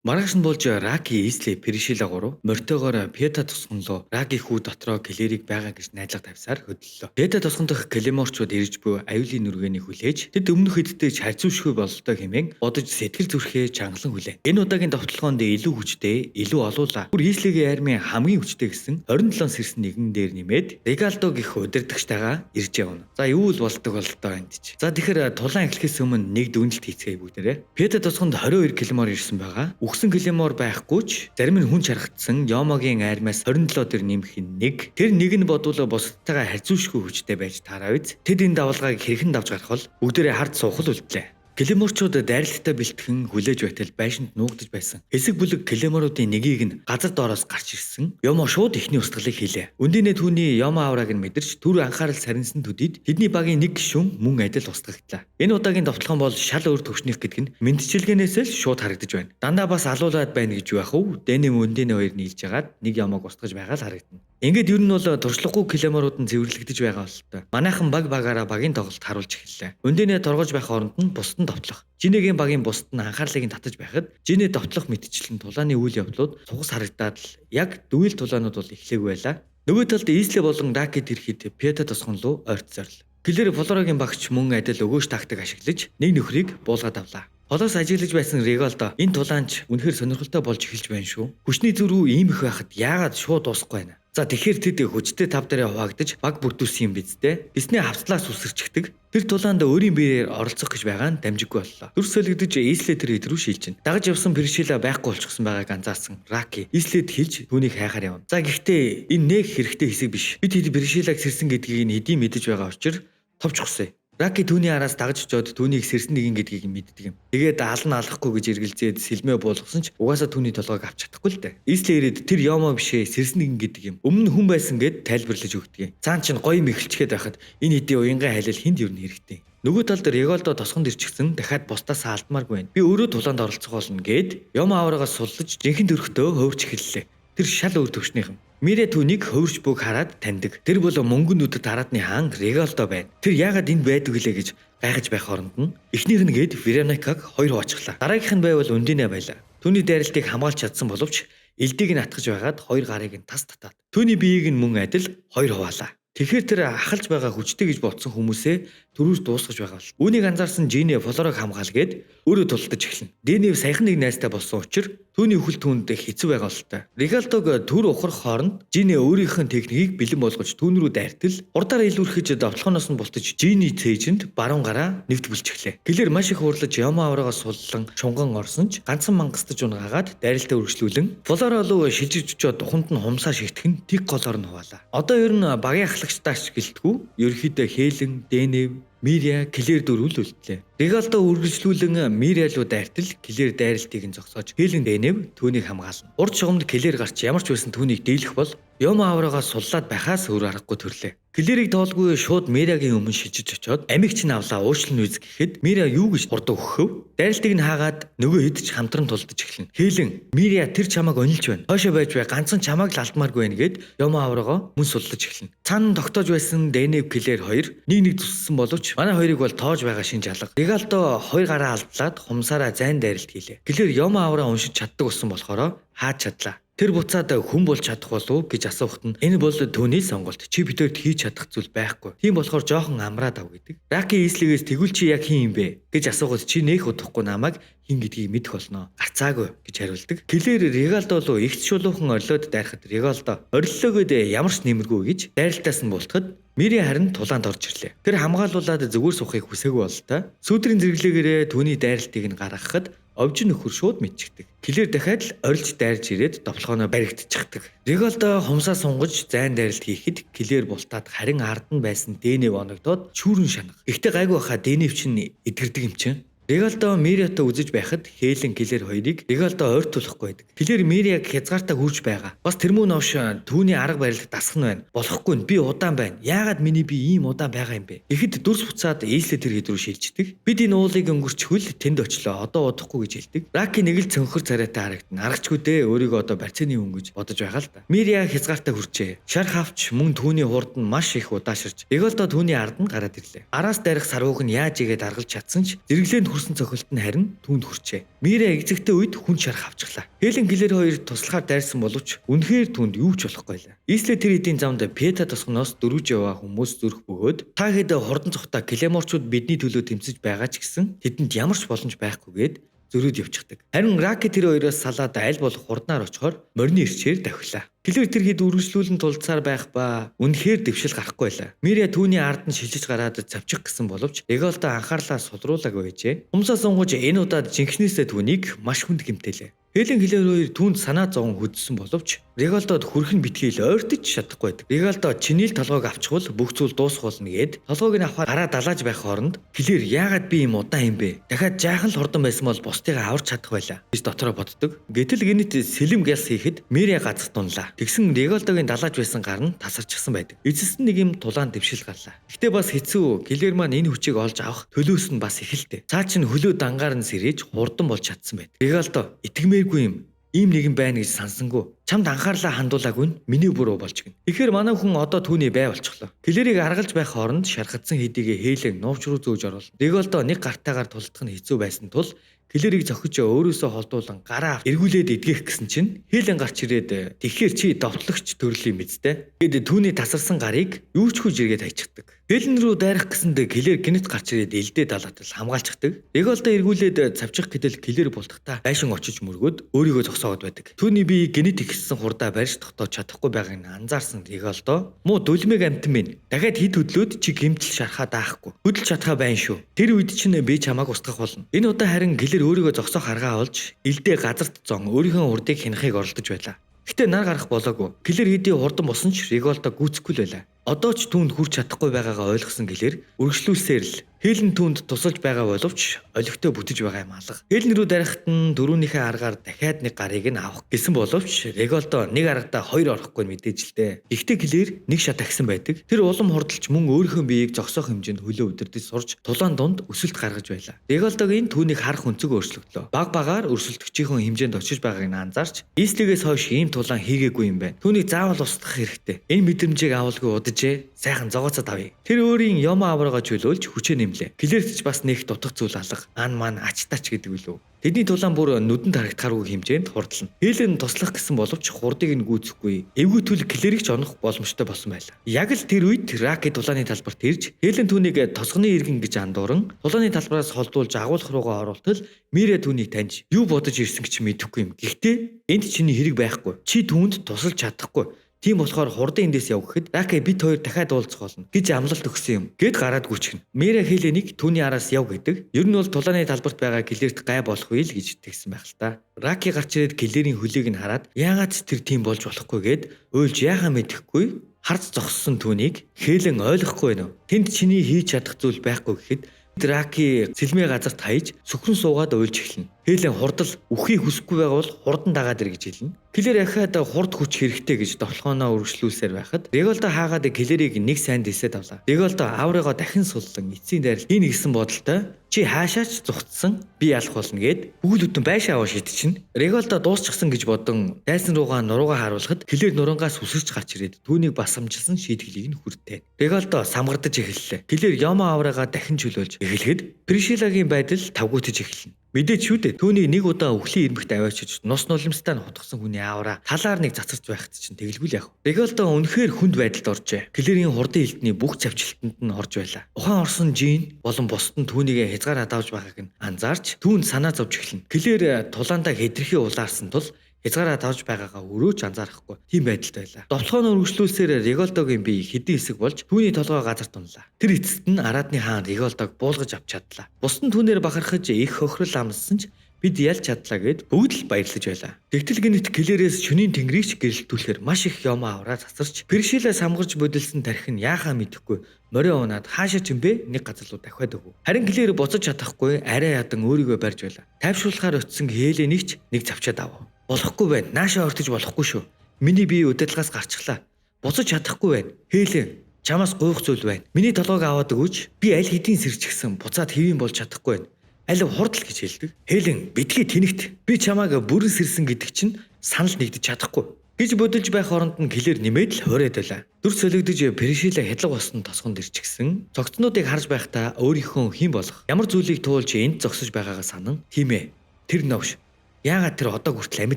Маргааш нь болж Раки Исле Перишила 3 морьтойгоор Пета тусган руу Раки хүү дотроо Клерийг байгаа гэж найдлага тавьсаар хөдлөлөө. Пета тусган дахь Клеморчууд ирж буй аюулын нүргэнийг хүлээж тэд өмнөх хэдтэй харьцуулшгүй бололтой хэмээн бодож сэтгэл зүрхээ чангалан хүлээн. Энэ удаагийн довтлогоонд илүү хүчтэй, илүү олуулаа. Бүр Ислегийн армийн хамгийн хүчтэй гэсэн 27 сэрсэн нэгэн дээр нэмээд Регалдо гих удирдагчтайгаа ирж явна. За юу л болдог бололтой энд ч. За тэгэхээр тулаан эхлэхээс өмнө нэг дүнэлт хийцгээе бүгдээрээ. Пета тусганд 22 Клемор ирсэн байгаа. Үгсэн Клемор байхгүй ч зарим нь хүн чаргатсан Йомогийн армиас 27 дээр нэмэх нэг. Тэр нэг нь бодвол бусдтайгаа харьцуулшгүй хүчтэй байж таараа биз. Тэд энэ давалгааг хэрхэн давж гарах бол бүгдээрээ хард суухал үлдлээ. Клеморчууд дайралтаа бэлтгэн хүлээж байтал байшинд нуугдаж байсан. Хэсэг бүлэг Клеморуудын нэгийг нь газар доороос гарч ирсэн. Йомо шууд ихний устгалыг хийлээ. Үндийнэ түүний Йомо авраг нь мэдэрч түр анхаарал сарнсан төдийд тэдний багийн нэг гишүүн мөн адил устгагдлаа. Энэ удаагийн довтлогон бол шал өөр төвшнийх гэдэг нь мэдчилгээнээс л шууд харагдаж байна. Дандаа бас алуулаад байна гэж байх уу? Дэнэм үндийнэ хоёр нийлж ягаад нэг Йомог устгаж байгаа л харагдана. Ингээд ер нь бол туршлагагүй Клеморууд нь цэвэрлэгдэж байгаа болтой. Манайхан багаараа багийн тоглолт харуулж эхэллээ. Өндөнөө торгож байх оронд нь бусдын довтлох. Жинэгийн багийн бусд нь анхаарлыг нь татаж байхад жинэ довтлох мэтчлэн тулааны үйл явдлууд цугас харагдаад л яг дүйл тулаанууд бол эхлэегүй байлаа. Нөгөө талд Исле болон Раки тэрхэд Пета тусган руу ойртсорлоо. Клер Флорогийн багч мөн адил өгөөж тактик ашиглаж нэг нөхрийг буулгаад авлаа. Холоос ажиглаж байсан Регалдо энэ тулаанч үнэхээр сонирхолтой болж эхэлж байна шүү. Хүчний зүрх ийм их байхад яагаад шууд дуусахгүй байна? За тэгэхээр тэд хүчтэй тав дээр хуваагдаж баг бүрдүүлсэн юм биз дээ. Тэсний хавцлаас үсэрчдэг. Тэр тулаанд өөрийн биеэр оролцох гэж байгаа нь дамжиггүй боллоо. Дүрс солигдож Исле тэр хэд рүү шилжин. Дагаж явсан Перишила байхгүй болчихсон байгааг анзаарсан Раки Ислед хэлж түүнийг хайхаар явна. За гэхдээ энэ нэг хэрэгтэй хэсэг биш. Бид хэд Перишилаг сэрсэн гэдгийг нь хэдийн мэдэж байгаа учраас товч гусэ. Раки түүний араас дагаж очоод түүнийг сэрсэн нэгэн гэдгийг мэддэг юм. Тэгээд алан алахгүй гэж эргэлзээд сэлмээ буулгасан ч угаасаа түүний толгойг авч чадахгүй л дээ. Исле ирээд тэр Йомо бишээ сэрсэн нэгэн гэдэг юм. Өмнө хүн байсан гэд тайлбарлаж өгдөг. Цаан чин гоё мэхэлчгээд байхад энэ хэдийн уянгай хайлал хинд юу хэрэгтэй. Нөгөө талд Регалдо тосгонд ирчихсэн дахиад бусдаас алдмааргүй байна. Би өөрөө тулаанд оролцох болно гэд Йомо аврагаас суллаж жинхэнэ төрхтөө хөвөрч эхэллээ. Тэр шал өөр төвшнийх юм. Мире түүнийг хөвөрч бүг хараад таньдаг. Тэр бол мөнгөн нүдэд араадны хаан Регалдо байна. Тэр яагаад энд байдаг вүлээ гэж гайхаж байх оронд нь эхнийх нь гээд Вероникаг хоёр хуваачглаа. Дараагийнх нь байвал Үндинэ байлаа. Түүний дайралтыг хамгаалж чадсан боловч элдийг нь атгаж байгаад хоёр гарыг нь тас татаад түүний биеийг нь мөн адил хоёр хуваалаа. Тэгэхээр тэр ахалж байгаа хүчтэй гэж бодсон хүмүүсээ төрөөс дуусгаж байгаа бол. Үүнийг анзаарсан Жине Флорог хамгаалгээд өөрөө тулдаж эхэлнэ. Дэнив саяхан нэг найстай болсон учраас түүний үхэл түүнд хэцүү байгаа болтой. Регалдог төр ухрах хооронд Жине өөрийнх нь техникийг бэлэн болгож түүн рүү дайртал урдаар илүүрхэж довтлохоноос нь бултаж Жини цээжинд баруун гараа нэвт бүлчихлээ. Клер маш их урлаж Йомо аврагаас суллан шунган орсон ч ганцхан мангастаж унгаагаад дайралтаа үргэлжлүүлэн Флоро руу шилжиж очоод туханд нь хумсаа шигтгэн тэг голоор нь хуваалаа. Одоо ер нь багийн ахлагчтаач гэлтгүү ерөөхдөө Хелен, Дэнев, Мирия, Клер дөрвөл үлдлээ. Регалдо үргэлжлүүлэн Мирия руу дайртал Клер дайралтыг нь зогсоож Хелен Дэнев түүнийг хамгаална. Урд шугамд Клер гарч ямар ч байсан түүнийг дийлэх бол Йомо аврагаас суллаад байхаас өөр аргагүй төрлөө. Клерийг тоолгүй шууд Мириагийн өмнө шижиж очоод амигч нь авлаа уушлан үз гэхэд Мирия юу гэж хурд өгөхөв? Дайралтыг нь хаагаад нөгөө хэд ч хамтран тулдаж эхэлнэ. Хелен, Мирия тэр чамайг онилж байна. Хойшоо байж бай ганцхан чамайг л алдмааргүй байна гэд Йомо аврагаа мөн суллаж эхэлнэ. Цаана тогтоож байсан Дэнев Клер хоёр нэг зүссэн боловч манай хоёрыг бол тоож байгаа шинж алга. Регалдо хоёр гараа алдлаад хумсаараа зайн дайралт хийлээ. Клер Йомо авраа уншиж чаддаг болсон болохоор хаач чадлаа. Тэр буцаад хүн болж чадах болов гэж асуухт нь энэ бол түүний сонголт. Чи бидэрт хийж чадах зүйл байхгүй. Тийм болохоор жоохон амраад ав гэдэг. Раки Ислегээс тэгвэл чи яг хин юм бэ гэж асуухад чи нэх удахгүй намайг хин гэдгийг мэдэх болно. Гарцаагүй гэж хариулдаг. Клер Регалдо руу ихт шулуухан орлоод дайрахад Регалдо ориллогод ямар ч нэмэргүй гэж дайралтаас нь бултахад Мири харин тулаанд орж ирлээ. Тэр хамгаалуулаад зүгээр сухыг хүсээгүй бололтой. Сүүдрийн зэрэглээгээрээ түүний дайралтыг нь гаргахад овж нөхөр шууд мэдчихдэг. Клер дахиад л орилж дайрж ирээд довтлогооноо баригдчихдаг. Регалдо хумсаа сунгаж зайн дайралт хийхэд Клер бултаад харин ард нь байсан Дэнев оногдоод шүүрэн шанах. Ихтэй гайгүй баха Дэнев чинь эдгэрдэг юм чинь. Регалдо Мириатай үзэж байхад Хелен Клер хоёрыг Регалдо ойртуулахгүй байдаг. Клер Мириаг хязгаартаа хүрж байгаа. Бас тэрмүү новш түүний арга барилд дасах нь байна. Болохгүй нь би удаан байна. Яагаад миний би ийм удаан байгаа юм бэ? Ихэд дүрс буцаад Исле тэр хэд рүү шилждэг. Бид энэ уулыг өнгөрчихвөл тэнд очлоо. Одоо удахгүй гэж хэлдэг. Раки нэг л цөнхөр царайтай харагдана. Аргачгүй дээ өөрийгөө одоо барьцааны хүн гэж бодож байгаа л да. Мириа хязгаартаа хүрчээ. Шар хавч мөн түүний хурд нь маш их удааширч Регалдо түүний ард нь гараад ирлээ. Араас дайрах сарвууг нь яаж игээд аргалж чадсан ч зэрэглээнд хүрсэн цохилт нь харин түүнд хүрчээ. Мира экзэгтэй үед хүн шарх авчихлаа. Хелен Клэр хоёр туслахаар дайрсан боловч үнэхээр түүнд юу ч болохгүй байлаа. Ийслэ тэр хэдийн замд Пета тосгоноос дөрвж яваа хүмүүс зүрх бөгөөд та хэд хурдан цохтой Клеморчууд бидний төлөө тэмцэж байгаа ч гэсэн тэдэнд ямар ч боломж байхгүйгээд зөрөөд явчихдаг. Харин Раки тэр хоёроос салаад аль болох хурднаар очихоор морины ирчээр давхилаа. Клэр тэр хэд үргэлжлүүлэн тулцаар байх ба үнэхээр дэвшил гарахгүй байлаа. Миря түүний ард нь шилжиж гараад завчих гэсэн боловч Реголдо анхаарлаа сулруулаагүй байжээ. Умсаа сунгаж энэ удаад жинхнээсээ түүнийг маш хүнд гэмтээлээ. Хелен Клэр хоёр түүнд санаа зовон хөдсөн боловч Реголдод хүрхэн битгийл ойртож чадахгүй байдаг. Реголдо чинийл толгойг авчихвал бүх зүйл дуусах болно гэд толгойг нь авахаар гараа далааж байх хооронд Клэр яагаад би юм удаан юм бэ? Дахиад жаахан л хурдан байсан бол бусдыгаа аварч чадах байлаа гэж дотроо боддог. Гэтэл гинэт сэлэм гяс хийхэд Миря газар тунлаа. Тэгсэн Реголдогийн далааж байсан гар нь тасарчихсан байдаг. Эцэст нь нэг юм тулаан дэвшил гарлаа. Гэхдээ бас хэцүү. Клэр маань энэ хүчийг олж авах төлөөс нь бас ихэлтэй. Цаа чин хөлөө дангаар нь сэрэж хурдан болж чадсан байд. Реголдо итгэмээргүй юм. Ийм нэгэн байна гэж сансангүй. Чамд анхаарлаа хандуулаагүй нь миний буруу болж гин. Тэгэхээр манай хүн одоо түүний бай болчихлоо. Клэрийг аргалж байх хооронд шархацсан хэдийгээ Хелен нууц руу зөөж оруулна. Реголдо нэг гартаагаар тулдах нь хэцүү байсан тул Клэрийг зохиж өөрөөсөө холдуулан гараа эргүүлээд идгэх гэсэн чинь Хелен гарч ирээд тэгэхээр чи довтлогч төрлийн мэдтэй. Гэд түүний тасарсан гарыг юу ч хүж иргээд хайчихдаг. Хелен рүү дайрах гэсэндээ Клэр гинэт гарч ирээд элдээ далаатал хамгаалчихдаг. Реголдо эргүүлээд цавчих гэдэл Клэр бултахтаа байшин очиж мөргөөд өөрийгөө зогсоогод байдаг. Түүний бие гинэт ихсэн хурдаа барьж тогтоож чадахгүй байгааг нь анзаарсан Реголдо муу дулмиг амтан минь дахиад хид хөдлөөд чи гимтэл шархаа даахгүй. Хөдөлж чадхаа байна шүү. Тэр үед чинь би чамааг устгах болно. Энэ удаа харин Клэр өөрийгөө зогсоох аргаа олж элдээ газарт зон өөрийнхөө урдыг хянахыг оролдож байлаа. Гэтэ нар гарах болоогүй. Клэр хэдий хурдан босон ч Реголдо гүйцэхгүй л байлаа. Одоо ч түүнд хүрч чадахгүй байгаагаа ойлгосон Клэр үргэлжлүүлсээр л Хелен түүнд тусалж байгаа боловч олигтой бүтэж байгаа юм алга. Хелен рүү дарахт нь дөрөвнийхээ аргаар дахиад нэг гарыг нь авах гэсэн боловч Реголдо нэг аргадаа хоёр орохгүй мэдээж л дээ. Гэхдээ Клэр нэг шат агсан байдаг. Тэр улам хурдалж мөн өөрийнхөө биеийг зогсоох хэмжээнд хөлөө өдөрдөж сурж тулаан дунд өсөлт гаргаж байлаа. Реголдогийн түүнийг харах өнцөг өөрчлөгдлөө. Баг багаар өрсөлдөгчийн хэмжээнд очиж байгааг нь анзаарч ийслэгээс хойш ийм тулаан хийгээгүй юм байна. Түүнийг заавал устгах хэрэгтэй. Энэ мэдрэмжийг авалгүй удажээ. Сайхан зогооцоод авъя. Тэр өөрийн юм авраагаа чөлөөлж хүчээ нэмлээ. Клэрт ч бас нэг дутах зүйл алга. Ан маань ачтаач гэдэг үлээ. Тэдний тулаан бүр нүдэнд харагдахааргүй хэмжээнд хурдлана. Хелен туслах гэсэн боловч хурдыг нь гүйцэхгүй. Эвгүй төл Клэрийг ч онох боломжтой болсон байлаа. Яг л тэр үед Раки тулааны талбарт ирж Хелен түүнийг тосгоны иргэн гэж андууран тулааны талбараас холдуулж агуулх руугаа оруултал Миря түүнийг таньж юу бодож ирсэн гэж мэдэхгүй юм. Гэхдээ энд чиний хэрэг байхгүй. Чи түүнд тусалж чадахгүй. Тийм болохоор хурдан эндээс яв гэхэд Раки бит хоёр дахиад уулзах болно гэж амлалт өгсөн юм. Гэт гараад гүчгэн. Мира Хеленийг түүний араас яв гэдэг. Ер нь бол тулааны талбарт байгаа Клэрт гай болох вэ л гэж тэгсэн байх л та. Раки гарч ирээд Клэрийн хөлийг нь хараад яагаад ч тэр тийм болж болохгүй гэд уйлж яахаа мэдэхгүй харц зогссон түүнийг Хелен ойлгохгүй байна. Тэнд чиний хийж чадах зүйл байхгүй гэхэд Раки сэлмээ газарт хаяж сүхрэн суугаад уйлж эхэлнэ. Хелен хурдал үхийг хүсэхгүй байгаа бол хурдан дагаад ир гэж хэлнэ. Клэр ахаад хурд хүч хэрэгтэй гэж довтлохооноо үргэлжлүүлсээр байхад Реголдо хаагаад Клэрийг нэг сайн дэсээд авлаа. Реголдо аврыгоо дахин суллан эцсийн дайрал хийнэ гэсэн бодолтой чи хаашаач зүгтсэн би ялах болно гэд бүгд бүтэн байшаа аваа шидчихнэ. Реголдо дуусчихсан гэж бодон дайсан руугаа нуруугаа харуулхад Клэр нурангаас үсэрч гарч ирээд түүнийг басамжилсан шийтгэлийг нь хүртээ. Реголдо самгардаж эхэллээ. Клэр Яма аврыгаа дахин чөлөөлж эхлэхэд Пришилагийн байдал тавгуутж эхэлнэ. Мэдээч шүү дээ. Түүний нэг удаа өвхлийн ирмэгт аваачиж нус нулимстай нь хутгсан хүний аавра талаар нэг цацарч байхад чинь тэгэлгүй л яах вэ? Реголдо үнэхээр хүнд байдалд оржээ. Клэрийн хурдан элдний бүх завчлалтанд нь орж байлаа. Ухаан орсон Жин болон бусд нь түүнийг хязгаараад авч байгааг нь анзаарч түүнд санаа зовж эхэлнэ. Клэр тулаандаа хэдрхий улаарсан тул хязгаараа тавж байгаагаа өрөөж анзаарахгүй тийм байдалд байлаа. Довтлогоо үргэлжлүүлсээр Реголдогийн бие хэдэн хэсэг болж түүний толгой газар тунлаа. Тэр эцэст нь Араадны хаан Реголдог буулгаж авч чадлаа. Бусд нь түүнээр бахархаж их хохирол амлсан ч бид ялж чадлаа гэд бүгд л баярлаж байлаа. Тэгтэл гинэт Клэрээс шөнийн тэнгэрийг ч гэрэлтүүлэхээр маш их юм авраа цацарч Пришилаа самгарч бодилсан тарих нь яахаа мэдэхгүй морио унаад хаашаа ч юм бэ нэг газар руу дахиад өгв. Харин Клэр буцаж чадахгүй арай ядан өөрийгөө барьж байлаа. Тайвшруулахаар очисон Хеленийг ч нэг завчаад авав. Болохгүй байна. Наашаа ортож болохгүй шүү. Миний бие удирдлагаас гарчихлаа. Буцаж чадахгүй байна. Хелен, чамаас гуйх зүйл байна. Миний толгойг аваад өгөөч. Би аль хэдийн сэрчихсэн. Буцаад хэвэн болж чадахгүй байна. Алив хурдл гэж хэлдэг. Хелен, битгий тэнэгт. Би чамааг бүрэн сэрсэн гэдэг чинь санал нэгдэж чадахгүй гэж бодож байх оронд нь Клэр нэмээд л хоороод байлаа. Дүр солигдож Пришила хядлаг болсон тосгонд ирчихсэн. Цогцнуудыг харж байхдаа өөрийнхөө хэн болох ямар зүйлийг туулж энд зогсож байгаагаа санан тийм ээ. Тэр новш. Яагаад тэр одоо хүртэл амьд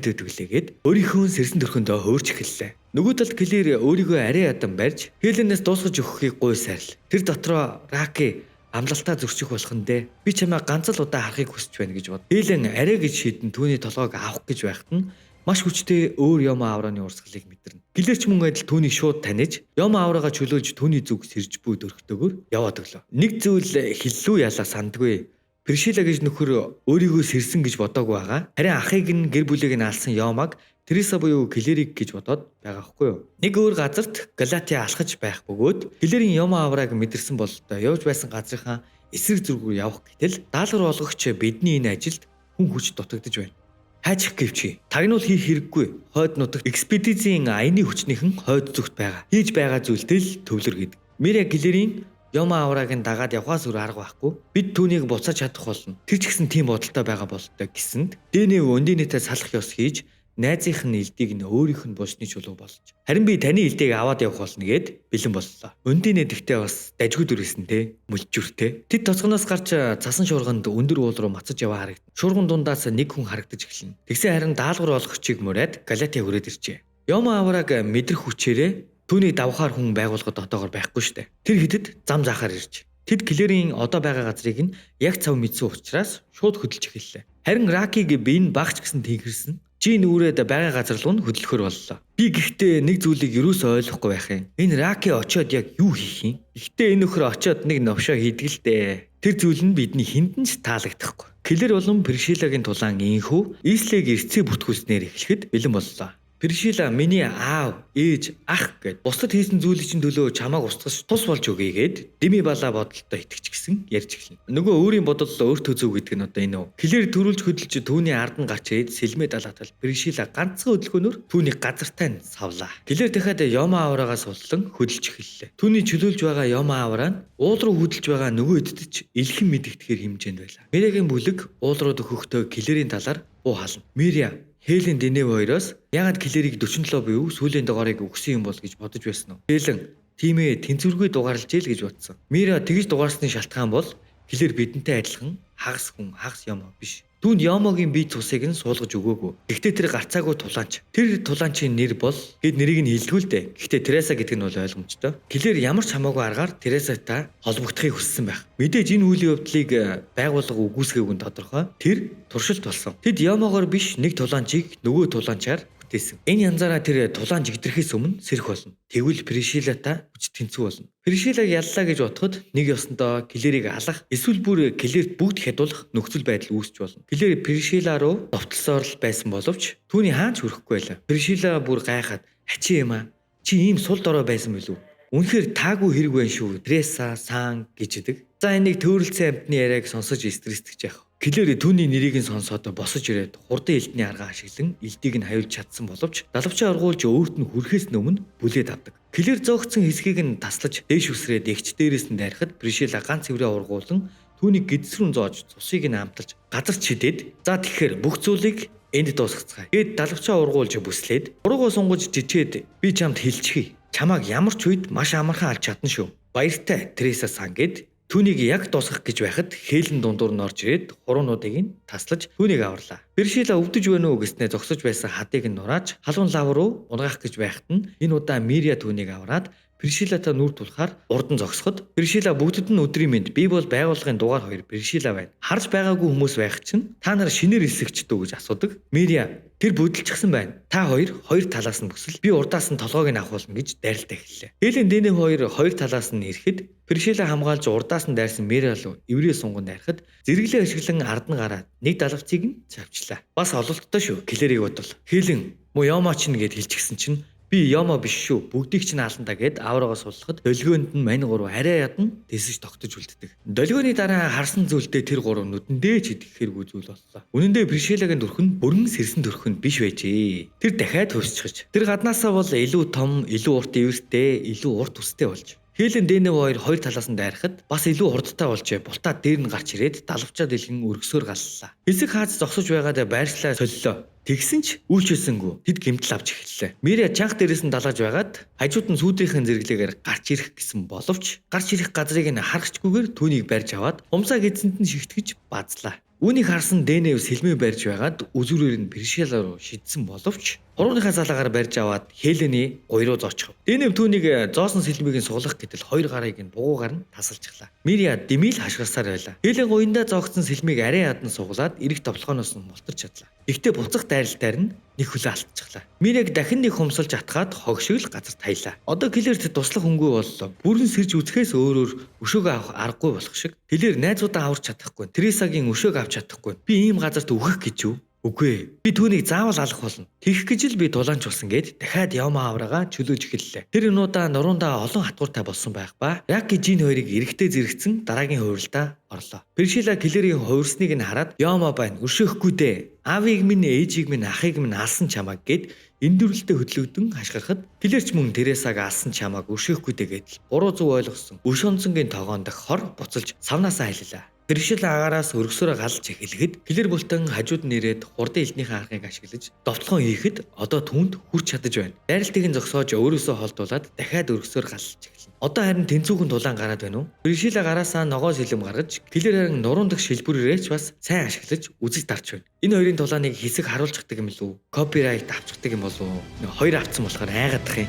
байдаг лээ гэд өөрийнхөө сэрсэн төрхөндөө хөөрч эхэллээ. Нөгөө талд Клэр өөрийгөө арай ядан барьж Хеленээс дуусгаж өгөхийг гуй сайрл. Тэр дотроо Раки амлалтаа зөрчих болох нь дээ. Би чамайг ганц л удаа харахыг хүсэж байна гэж бод. Хелен арай гэж шийдэн түүний толгойг авах гэж байхад нь маш хүчтэй өөр Йома авраны урсгалыг мэдэрнэ. Клэр ч мөн адил түүнийг шууд таних Йома аврагаа чөлөөлж түүний зүг сэрж буй дөрөхтөгөр яваад өглөө. Нэг зүйл хиллүү ялаа сандгүй. Пришила гэж нөхөр өөрийгөө сэрсэн гэж бодоогүй байгаа. Харин ахыг нь гэр бүлийг нь алсан Йомаг Тереса буюу Клэрийг гэж бодоод байгаа хгүй юу. Нэг өөр газарт Галатиа алхаж байх бөгөөд Клэрийн Йома аврааг мэдэрсэн бололтой явж байсан газрынхаа эсрэг зүргүүр явах гэтэл даалгавар олгогч бидний энэ ажилд хүн хүч дутагдж байна. Хайчих гэвчи тагнуул хийх хэрэггүй. Хойд нутагт экспедицийн аяны хүчнийхэн хойд зүгт байгаа. Хийж байгаа зүйлтэй л төвлөр гэдэг. Мэрэ Клэрийн Йома аврааг нь дагаад явхаас өөр арга байхгүй. Бид түүнийг буцааж чадах болно. Тэр ч гэсэн тийм бодолтой байгаа бололтой гэсэнд Дэнэ өндийнэтэ салах ёс хийж найзынх нь элдийг нь өөрийнх нь босны чулуу болж. Харин би таны элдийг аваад явах болно гэд бэлэн боллоо. Өндийнэ тэгтээ бас дажгүй дүрсэн те мүлжүртэй. Тэд тоцгоноос гарч цасан шуурганд өндөр уул руу мацаж яваа харагд. Шуурган дундаас нэг хүн харагдаж эхэлнэ. Тэгсэн харин даалгавар олгогчийг мураад Галатиа хүрээд иржээ. Йома аврааг мэдрэх хүчээрээ түүнийг давхаар хүн байгууллагад одоогор байхгүй штэ. Тэр хитэд зам заахаар ирж. Тэд Клэрийн одоо байгаа газрыг нь яг цав мэдсэн учраас шууд хөдөлж эхэллээ. Харин Ракиг би энэ багч гэсэн тийгэрсэн. Жин үүрээд байгаа газар руу нь хөдлөхөр боллоо. Би гэхдээ нэг зүйлийг юусоо ойлгохгүй байх юм. Энэ Раки очиод яг юу хийх юм? Гэхдээ энэ нөхөр очиод нэг новшоо хийдэг л дээ. Тэр зүйл нь бидний хиндэн ч таалагдахгүй. Клэр болон Пришилагийн тулаан инхүү Ислэг эрцээ бүтгүүлснээр эхлэхэд бэлэн боллоо. Пришила миний аав, ээж, ах гэд бусдад хийсэн зүйлийн чинь төлөө чамааг устгаж тус болж өгье гэд Дими бала бодолтой итгэж гисэн ярьж эхэлнэ. Нөгөө өөрийн бодол өөртөө зөв гэдэг нь одоо энэ үү. Клэр төрүүлж хөдөлж түүний ард нь гарч ирээд сэлмээ далаатал Пришила ганцхан хөдөлгөөнөөр түүний газартаа нь савлаа. Клэр дахиад Йома авраагаас суллан хөдөлж эхэллээ. Түүний чөлөөлж байгаа Йома авраа нь уул руу хөдөлж байгаа нөгөө эдд ч илхэн мэдэгдэхэр хэмжээнд байлаа. Мэрэгийн бүлэг уул руу дөхөхдөө Клэрийн талаар буу хална. Мэрия Хелен Дэнэ хоёроос ягаад Клэрийг 47 буюу сүүлийн дугаарыг өгсөн юм бол гэж бодож байсан нь. Хелен тийм ээ тэнцвэргүй дугаарлаж ийл гэж бодсон. Мира тэгж дугаарсны шалтгаан бол Клэр бидэнтэй адилхан хагас хүн хагас Йома биш. Түүнд Йомогийн бие цусыг нь суулгаж өгөөгүй. Гэхдээ тэр гарцаагүй тулаанч. Тэр тулаанчийн нэр бол гэд нэрийг нь хэлдэггүй л дээ. Гэхдээ Тереса гэдэг нь бол ойлгомжтой. Клэр ямар ч хамаагүй аргаар Тересатай холбогдохыг хүссэн байх. Мэдээж энэ үйл явдлыг байгууллага үгүйсгээг нь тодорхой. Тэр туршилт болсон. Тэд Йомогоор биш нэг тулаанчийг нөгөө тулаанчаар бүтээсэн. Энэ янзаараа тэр тулаан жигдрэхээс өмнө сэрэх болно. Тэгвэл Пришилатай хүч тэнцүү болно. Пришилаг яллаа гэж бодоход нэг ёсондоо Клэрийг алах эсвэл бүр Клэрт бүгд хядуулах нөхцөл байдал үүсч болно. Клэр Пришила руу довтлосоор л байсан боловч түүний хаач хүрэхгүй байлаа. Пришила бүр гайхаад "Ачи юм аа. Чи ийм сул дорой байсан билүү? Үнэхээр таагүй хэрэг байна шүү. Треса, Сан" гэж идэг. За энийг төөрөлцсөн амтны яриаг сонсож стрессдэж яах. Клэр түүний нэрийг нь сонсоод босож ирээд хурдан элдний аргаа ашиглан элдийг нь хавьж чадсан боловч далавчаа ургуулж өөрт нь хүрэхээс өмнө бүлээд авдаг. Клэр зөөгцсөн хэсгийг нь таслаж дээш үсрээд эгч дээрээс нь дарихад Пришила ганц цэврээ ургуулan түүнийг гэдэсрүүн зоож цусыг нь амталж газар чидэд "За тэгэхээр бүх зүйлийг энд дуусгацгаая" гэд далавчаа ургуулж бүслээд ургуу сунгаж жичээд "Би чамд хэлчихье. Чамааг ямар ч үед маш амархан алж чадна шүү. Баяртай Тереса сан" гэд түүнийг яг дуусгах гэж байхад Хелен дундуур нь орж ирээд хуруунуудыг нь таслаж түүнийг аварлаа. Пришила өвдөж байна уу гэснээр зогсож байсан хадыг нь нурааж халуун лав руу унгаах гэж байхад нь энэ удаа Мирия түүнийг авраад Пришилатай нүр тулахаар урдан зогсоход Пришила бүгдэд нь өдрийн мэнд би бол байгууллагын дугаар 2 Пришила байна. Харж байгаагүй хүмүүс байх чинь та нар шинээр элсэгчдүү гэж асуудаг. Мирия тэр бүдэлчихсэн байна. Та хоёр талаас нь бүсэл би урдаас нь толгойг нь авахулна гэж дайралтаа эхэллээ. Хелен Дэнэ хоёр талаас нь ирэхэд Пришила хамгаалж урдаас нь дайрсан Мирия руу эврээ сунган дайрахад зэрэглээ ашиглан ард нь гараад нэг далавцыг нь цавчлаа. Бас ололттой шүү. Клэрийг бодвол Хелен муу Йома ч нэгэд хэлчихсэн чинь "Би Йома биш шүү. Бүгдийг чинь аландаа" гэд аврагаас суллахад долгионд нь мань гурав арай ядан дэсэж тогтож үлддэг. Долгионы дараа харсан зүйлдээ тэр гурав нүдэндээ ч идэх хэрэг зүйл боллоо. Үнэн дээр Пришилагийн төрх нь бүрэн сэрсэн төрх нь биш байжээ. Тэр дахиад хөвсчихэж. Тэр гаднаасаа бол илүү том, илүү урт ивэртэй, илүү урт үстэй болж. Хелен Дэнэв хоёр талаас нь дайрахад бас илүү хурдтай болж бултаа дээр нь гарч ирээд далавчаад илгэн өргөсөөр галлаа. Хэсэг хааз зогсож байгаад байршлаа солилоо. Тэгсэн ч үйлчилсэнгүй. Тэд гэмтэл авч эхэллээ. Мирия чанга дээрээс нь далгаж байгаад хажууд нь сүүдрийнхэн зэрэглээгээр гарч ирэх гэсэн боловч гарч ирэх газрыг нь харахчгүйгээр түүнийг барьж аваад умсаг эзэнт нь шигтгэж базлаа. Үүнийг харсан Дэнэв сэлмээ барьж байгаад үзүүрээр нь Пришила руу шидсэн боловч хурууныхаа залаагаар барьж аваад Хелений гой руу зоочихв. Дэнэв түүнийг зоосон сэлмийг нь суулгах гэтэл хоёр гарыг нь бугуугаар нь тасалчихлаа. Мирия дэмийл хашгирсаар байлаа. Хелен гоёндоо зоогдсон сэлмийг арай ядан суглаад эрэг тоглохоноос нь мултарч чадлаа. Гэхдээ буцах дайралтаар нь нэг хөлөө алдчихлаа. Мирийг дахин нэг хумсалж атгаад хог шиг л газарт хаялаа. Одоо Клэрт туслах хөнгөө боллоо. Бүрэн сэрж үзэхээс өөрөөр өшөөгөө авах аргагүй болох шиг. Клэр найзуудаа аварч чадахгүй. Тересагийн өшөөг авч чадахгүй. Би ийм газарт үхэх гэж юу? Үгүй. Би түүнийг заавал алах болно. Тэгэх гэж л би дулаанч болсон гээд дахиад Яма авраага чөлөөж эхэллээ. Тэр өнөөдөө нурундаа олон хатгууртай болсон байх ба Раки Жин хоёрыг эрэгтэй зэрэгцэн дараагийн хувирлдаа орлоо. Пришила Клэрийн хувирсныг нь хараад Яма байна. Өршөөхгүй дээ. Аавыг минь, ээжийг минь, ахыг минь алсан чамааг гээд эндүрлэлтэд хөдлөгдөн хашгирахад Клэрч мөн Тересаг алсан чамааг өршөөхгүй дээ гээд буруу зөв ойлгосон. Өш онцонгийн тогоон дах хор буцалж савнаасаа хайллаа. Пришила агаараас өргөсөөрөө галж эхлэхэд Клэр бүлтэн хажууд нэрээд хурдан элднийхээ аргыг ашиглаж довтлогоо хийхэд одоо түүнд хүрч чадаж байна. Дайралтыг нь зогсоож өөрөөсөө холдуулаад дахиад өргөсөөр галж эхэлнэ. Одоо харин тэнцүүхэн дулаан гараад байна уу? Пришила гараасаа ногоо сэлэм гаргаж Клэр харин нуруунд дах шилбүрээрээ ч бас сайн ашиглаж үзэж дарж байна. Энэ хоёрын дулааныг хэсэг харуулчихдаг юм лүү? Копирайт авчихдаг юм болов уу? Хоёр авцсан болохоор айгаадах юм.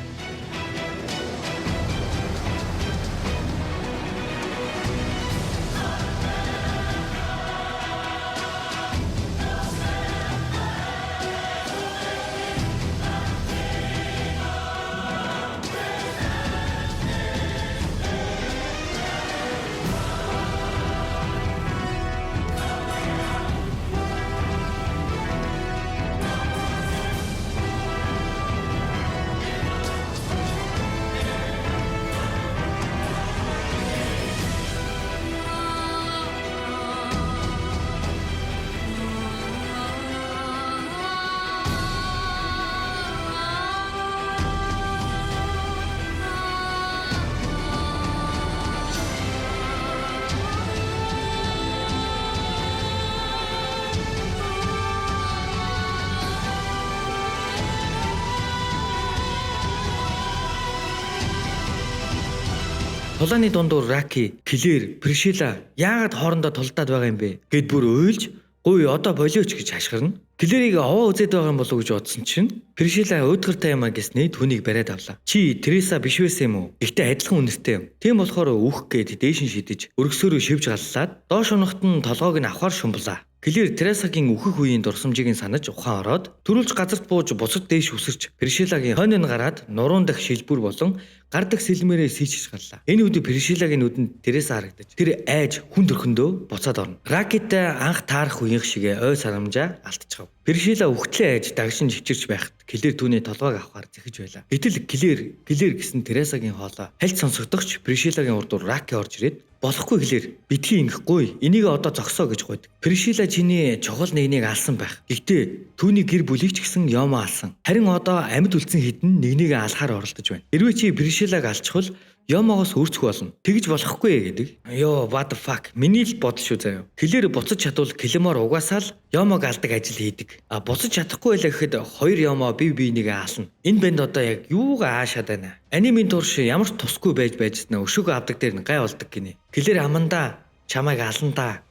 Тулааны дундуур Раки, Клэр, Пришила яагаад хоорондоо тулдаад байгаа юм бэ гэд бүр уйлж "Гуй одоо болиоч" гэж хашгирна. Клэрийг аваа үзээд байгаа юм болов уу гэж бодсон чинь Пришила өөдгөртэй юм а гэсний түүнийг бариад авлаа. "Чи Тереса биш байсан юм уу? Гэхдээ адилхан үнэртэй юм. Тийм болохоор үхэх гээд дээшин шидэж өргөсөөрөө шивж галлаад доош унахт нь толгойг нь авахар шумблаа." Клэр Тересагийн үхэх үеийн дурсамжийг нь санаж ухаан ороод төрүүлж газарт бууж буцад дээш үсэрч Пришилагийн хойно нь гараад нуруунд дах шилбүр болон гар дах сэлмээрээ сийчж гарлаа. Энэ үед Пришилагийн нүдэнд Тереса харагдаж тэр айж хүн төрхөндөө буцаад орно. Ракитай анх таарах үеийн шигээ ой сарамжаа алдчихав. Пришила үхтлээ айж дагшин чичирч байхад Клэр түүний толгойг авахар зэхэж байлаа. Гэтэл Клэр гэсэн Тересагийн хоолой хальт сонсогдохч Пришилагийн урдуур Раки орж ирээд "Болохгүй Клэр, битгий ингэхгүй. Энийг одоо зогсоо" гэж гуйд. "Пришила чиний чухал нэгнийг алсан байх. Гэхдээ түүний гэр бүлийг ч гэсэн Яма алсан. Харин одоо амьд үлдсэн хэдэн нэгнийгээ алахаар оролдож байна. Хэрвээ чи Пришилаг алчихвал Ямагоос үрцэх болно. Тэгж болохгүй гэдэг. Ёо, what the fuck. Миний л бодол шүү заяа. Клэр буцаж чадвал Клемор угаасаа л Ямаг алдаг ажил хийдэг. Буцаж чадахгүй байлаа гэхэд хоёр Яма бие биенийгээ аална. Энэ банд одоо яг юугаа аашаад байна. Анимын турш ямар ч тусгүй байжснаа өшөөгөө авдаг дээр нь гай болдог гинэ. Клэр амандаа чамайг аландаа.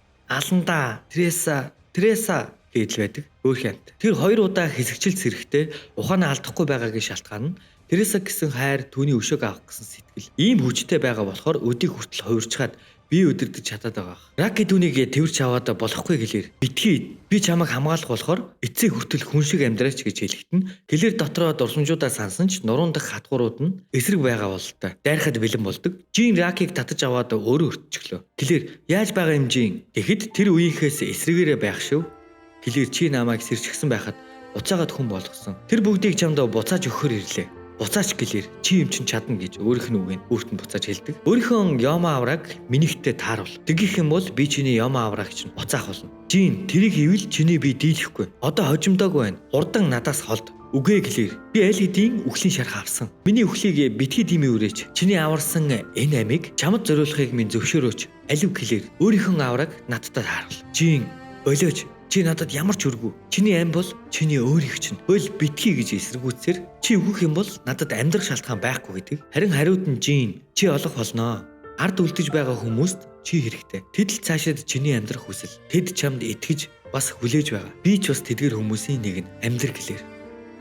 Тереса гэдэл байдаг. Өөр хянт. Тэр хоёр удаа хэсэгчил сэрэхтэй ухаанаа алдахгүй байгаагийн шалтгаан нь Тереса гэсэн хайр түүний өшөөг авах гэсэн сэтгэл ийм хүчтэй байгаа болохоор өдийг хүртэл хувирчгаад бие өдөрдөж чадаад байгаа. Раки түүнийг тэрч аваад болохгүй гэлээр битгий би чамайг хамгаалах болохоор эцсийн хүртэл хүн шиг амьдраач гэж хэлэхэд нь Клэр дотроо дурсамжуудаа сансан ч нуруунд дах хатгуурууд нь эсрэг байгаа бололтой. Дайрахад бэлэн болдог. Жин Ракиг татаж аваад өөрөө өртчихлөө. Клэр яаж байгаа юм Жин гэхэд тэр үеийнхээс эсрэгээрээ байх шүү. Клэр чи намайг сэрчгсэн байхад буцаагаад хүн болгосон. Тэр бүгдийг чамд буцааж өгөхөр ирлээ. Буцаач гэлээр чи юм чин чадна гэж өөрийнх нь үгийг өөрт нь буцааж хэлдэг. Өөрийнхөө Яма авраг минийхтэй тааруул. Тэгэх юм бол би чиний Яма авраг чинь буцаах болно. Жин тэрийг ивэл чиний би дийлэхгүй. Одоо хожимдоогүй байна. Хурдан надаас холд. Үгүй гэлээр би аль хэдийн үхлийн шарх авсан. Миний үхлийг битгий димээ үрээч. Чиний аварсан энэ амийг чамд зориулахыг минь зөвшөөрөөч. Алив гэлээр өөрийнхөө авраг надтай тааруул. Жин болооч. Чи надад ямар ч өргөө. Чиний ам бол чиний өөрийнх чинь. Хөл битгий гэж эсэргүүцээр чи өгөх юм бол надад амьдрах шалтгаан байхгүй гэдэг. Харин хариуд нь Жин чи олох болноо. Ард үлдэж байгаа хүмүүст чи хэрэгтэй. Тэд л цаашид чиний амьдрах хүсэл. Тэд чамд итгэж бас хүлээж байгаа. Би ч бас тэдгэр хүмүүсийн нэг нь амьдр гэлээр.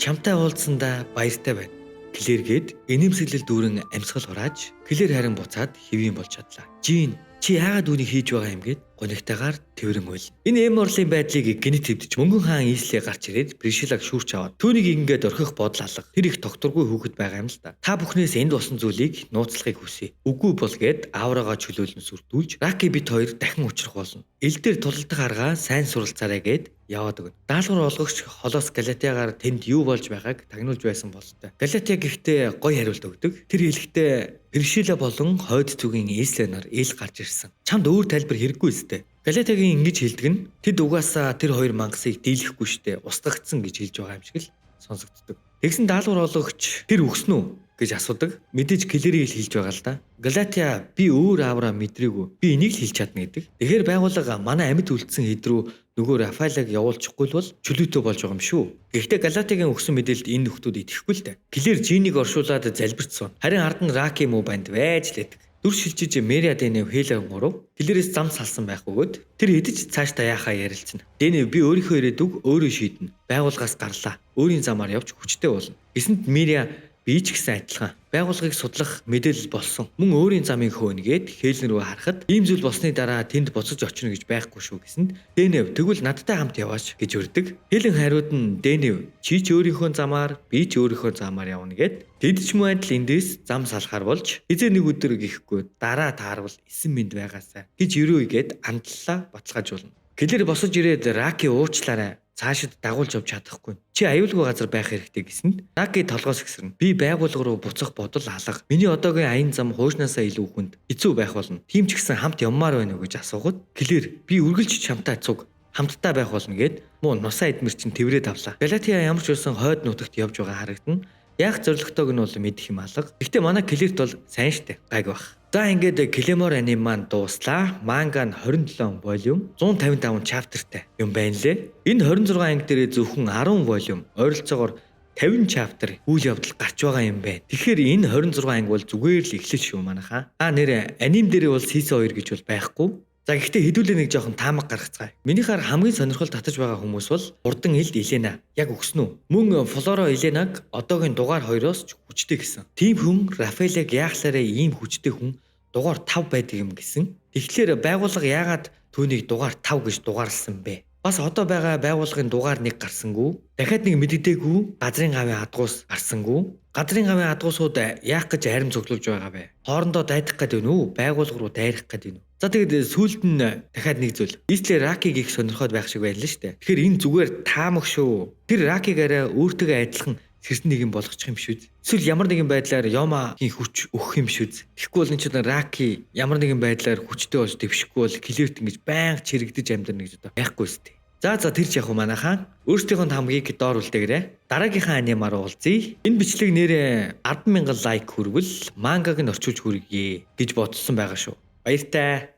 Чамтай уулзсандаа баяртай байна. Гэлээргээд инэмсэглэл дүүрэн амьсгал хурааж гэлээр харин буцаад хэвийн болж чадлаа. Жин чи яагаад үүнийг хийж байгаа юм гээд гонигтайгаар тэрэн уйл. Энэ эм орлын байдлыг гинэт хэвдэж мөнгөн хаан Ийслээ гарч ирээд Пришилаг шүүрч аваад түүнийг ингээд орхих бодол алга. Тэр их докторгүй хүүхэд байгаа юм л да. Та бүхнээс энд усан зүйлийг нууцлахыг хүсье. Үгүй бол гээд ааврагаа чөлөөлөн сүрдүүлж Раки бит хоёр дахин учрах болно. Ил дээр тулалдах аргаа сайн суралцаарай гээд яваад өгнө. Даалгавар олгогч холоос Галатиагаар тэнд юу болж байгааг тагнуулж байсан бололтой. Галатиа гэхдээ гоё хариулт өгдөг. Тэр хэлэхдээ Пришила болон хойд зүгийн Ийслэ нар ил гарч ирсэн. Чамд өөр тайлбар хэрэггүй өстэй. Галатиагийн ингэж хэлдэг нь тэд угаасаа тэр хоёр мангасыг дийлэхгүй штэ устгагдсан гэж хэлж байгаа юм шиг л сонсогддог. Тэгсэн даалгавар олгогч тэр өгсөн үү гэж асуудаг. Мэдээж Гэлэрийг л хэлж байгаа л да. Галатиа би өөр аавраа мэдрээгүй. Би энийг л хэлж чадна гэдэг. Тэгэхээр байгууллага манай амьд үлдсэн хэд рүү нөгөө Рафаэлаг явуулчихгүй л бол чөлөөтэй болж байгаа юм шүү. Гэхдээ Галатиагийн өгсөн мэдээлэлд энэ нөхдүүд итгэхгүй л дээ. Гэлэр Жинийг оршуулад залбирцсан. Харин ард нь Раки муу банд байж лээд. Дүр шилжиж Мэриа Дэнэв хээлэн гурав гэлэрээс зам салсан байх бөгөөд тэр эдэж цаашдаа яахаа ярилцсан. Дэнэв би өөрийнхөө ирээдүг өөрөө шийднэ. Байгууллагаас гарлаа. Өөрийн замаар явж хүчтэй болно. Гэсэнд Мэриа би ч гэсэн адилхан байгууллагыг судлах мэдээлэл болсон. Мөн өөрийн замыг хөөнгээд хээлэн рүү харахад ийм зүйл болсны дараа тэнд буцаж очино гэж байхгүй шүү гэсэнд Дэнэв тэгвэл надтай хамт яваач гэж урддаг. Хээлэн хариуд нь Дэнэв чи ч өөрийнхөө замаар би ч өөрийнхөө замаар явна гэд тэд ч мөн адил эндээс зам салахар болж хизээ нэг өдөр гихгүй дараа таарвал эсэн мэд байгаасаа гэж өрөөгээд андлаа баталгаажуулна. Гэлэр босож ирээд Раки уучлаарай. Цаашид дагуулж явж чадахгүй. Чи аюулгүй газар байх хэрэгтэй гэсэнд Раки толгоос гисэрнэ. Би байгууллага руу буцах бодол алга. Миний одоогийн аян зам хуушнаасаа илүү хүнд хэцүү байх болно. Тийм ч гэсэн хамт явмаар байна уу гэж асуугаад Гэлэр би үргэлж чамтай цуг хамтдаа байх болно гэд муу нусаа эдмэр чин тэврээд авлаа. Галатиа ямар ч байсан хойд нутагт явж байгаа харагдана. Яах зоригтойг нь бол мэдэх юм алга. Гэхдээ манай Гэлэрт бол сайн штэ. Гайг бах. За ингээд Клемор аним маань дууслаа. Манга нь 27 волюм, 155 чаптертай юм байна лээ. Энэ 26 анги дээр зөвхөн 10 волюм, ойролцоогоор 50 чаптер үйл явдал гарч байгаа юм байна. Тэгэхээр энэ 26 анги бол зүгээр л эхлэл шүү манайхаа. Нэр аним дээр бол season 2 гэж бол байхгүй. За гэхдээ хэдүүлээ нэг жоохон таамаг гаргацгаая. Минийхаар хамгийн сонирхол татаж байгаа хүмүүс бол урдан элд Елена. Яг өгсөн үү? Мөн Флоро Еленаг одоогийн дугаар 2-оос ч хүчтэй гэсэн. Тим хүн Рафаэлаг яахлаараа ийм хүчтэй хүн дугаар 5 байдаг юм гэсэн. Тэгэхээр байгууллага яагаад түүнийг дугаар 5 гэж дугаарлсан бэ? Бас одоо байгаа байгууллагын дугаар 1 гарсангүй. Дахиад нэг мэддэггүй газрын гавийн адгуус гарсангүй. Газрын гавийн адгуусууд яах гэж арим цуглуулж байгаа бэ? Хоорондоо дайдах гэдэг нь үү? Байгууллага руу дайрах гэдэг нь. За тэгээд сүүлд нь дахиад нэг зүйл. Ийслэ Ракиг их сонирхоод байх шиг байна л шүү дээ. Тэгэхээр энэ зүгээр таамаг шүү. Тэр Ракиг арай өөртөө адилхан сэрсэн нэг юм болгочих юм шүү. Эсвэл ямар нэгэн байдлаар Ямагийн хүч өгөх юм шүү. Тэгэхгүй бол энэ чинь Раки ямар нэгэн байдлаар хүчтэй болж дэвшихгүй бол Гэлэрт ингэж байнга чирэгдэж амьдрна гэж одоо байхгүй шүү. За тэр ч яг уу манайхаа өөрсдийнхөө тамгийг доор үлдээгээрэй. Дараагийнхаа анимаар уулзъя. Энэ бичлэг нэрээ 10,000 лайк хүрвэл мангаг нь орчуулж хүргье гэж бодсон байгаа шүү. Баяртай.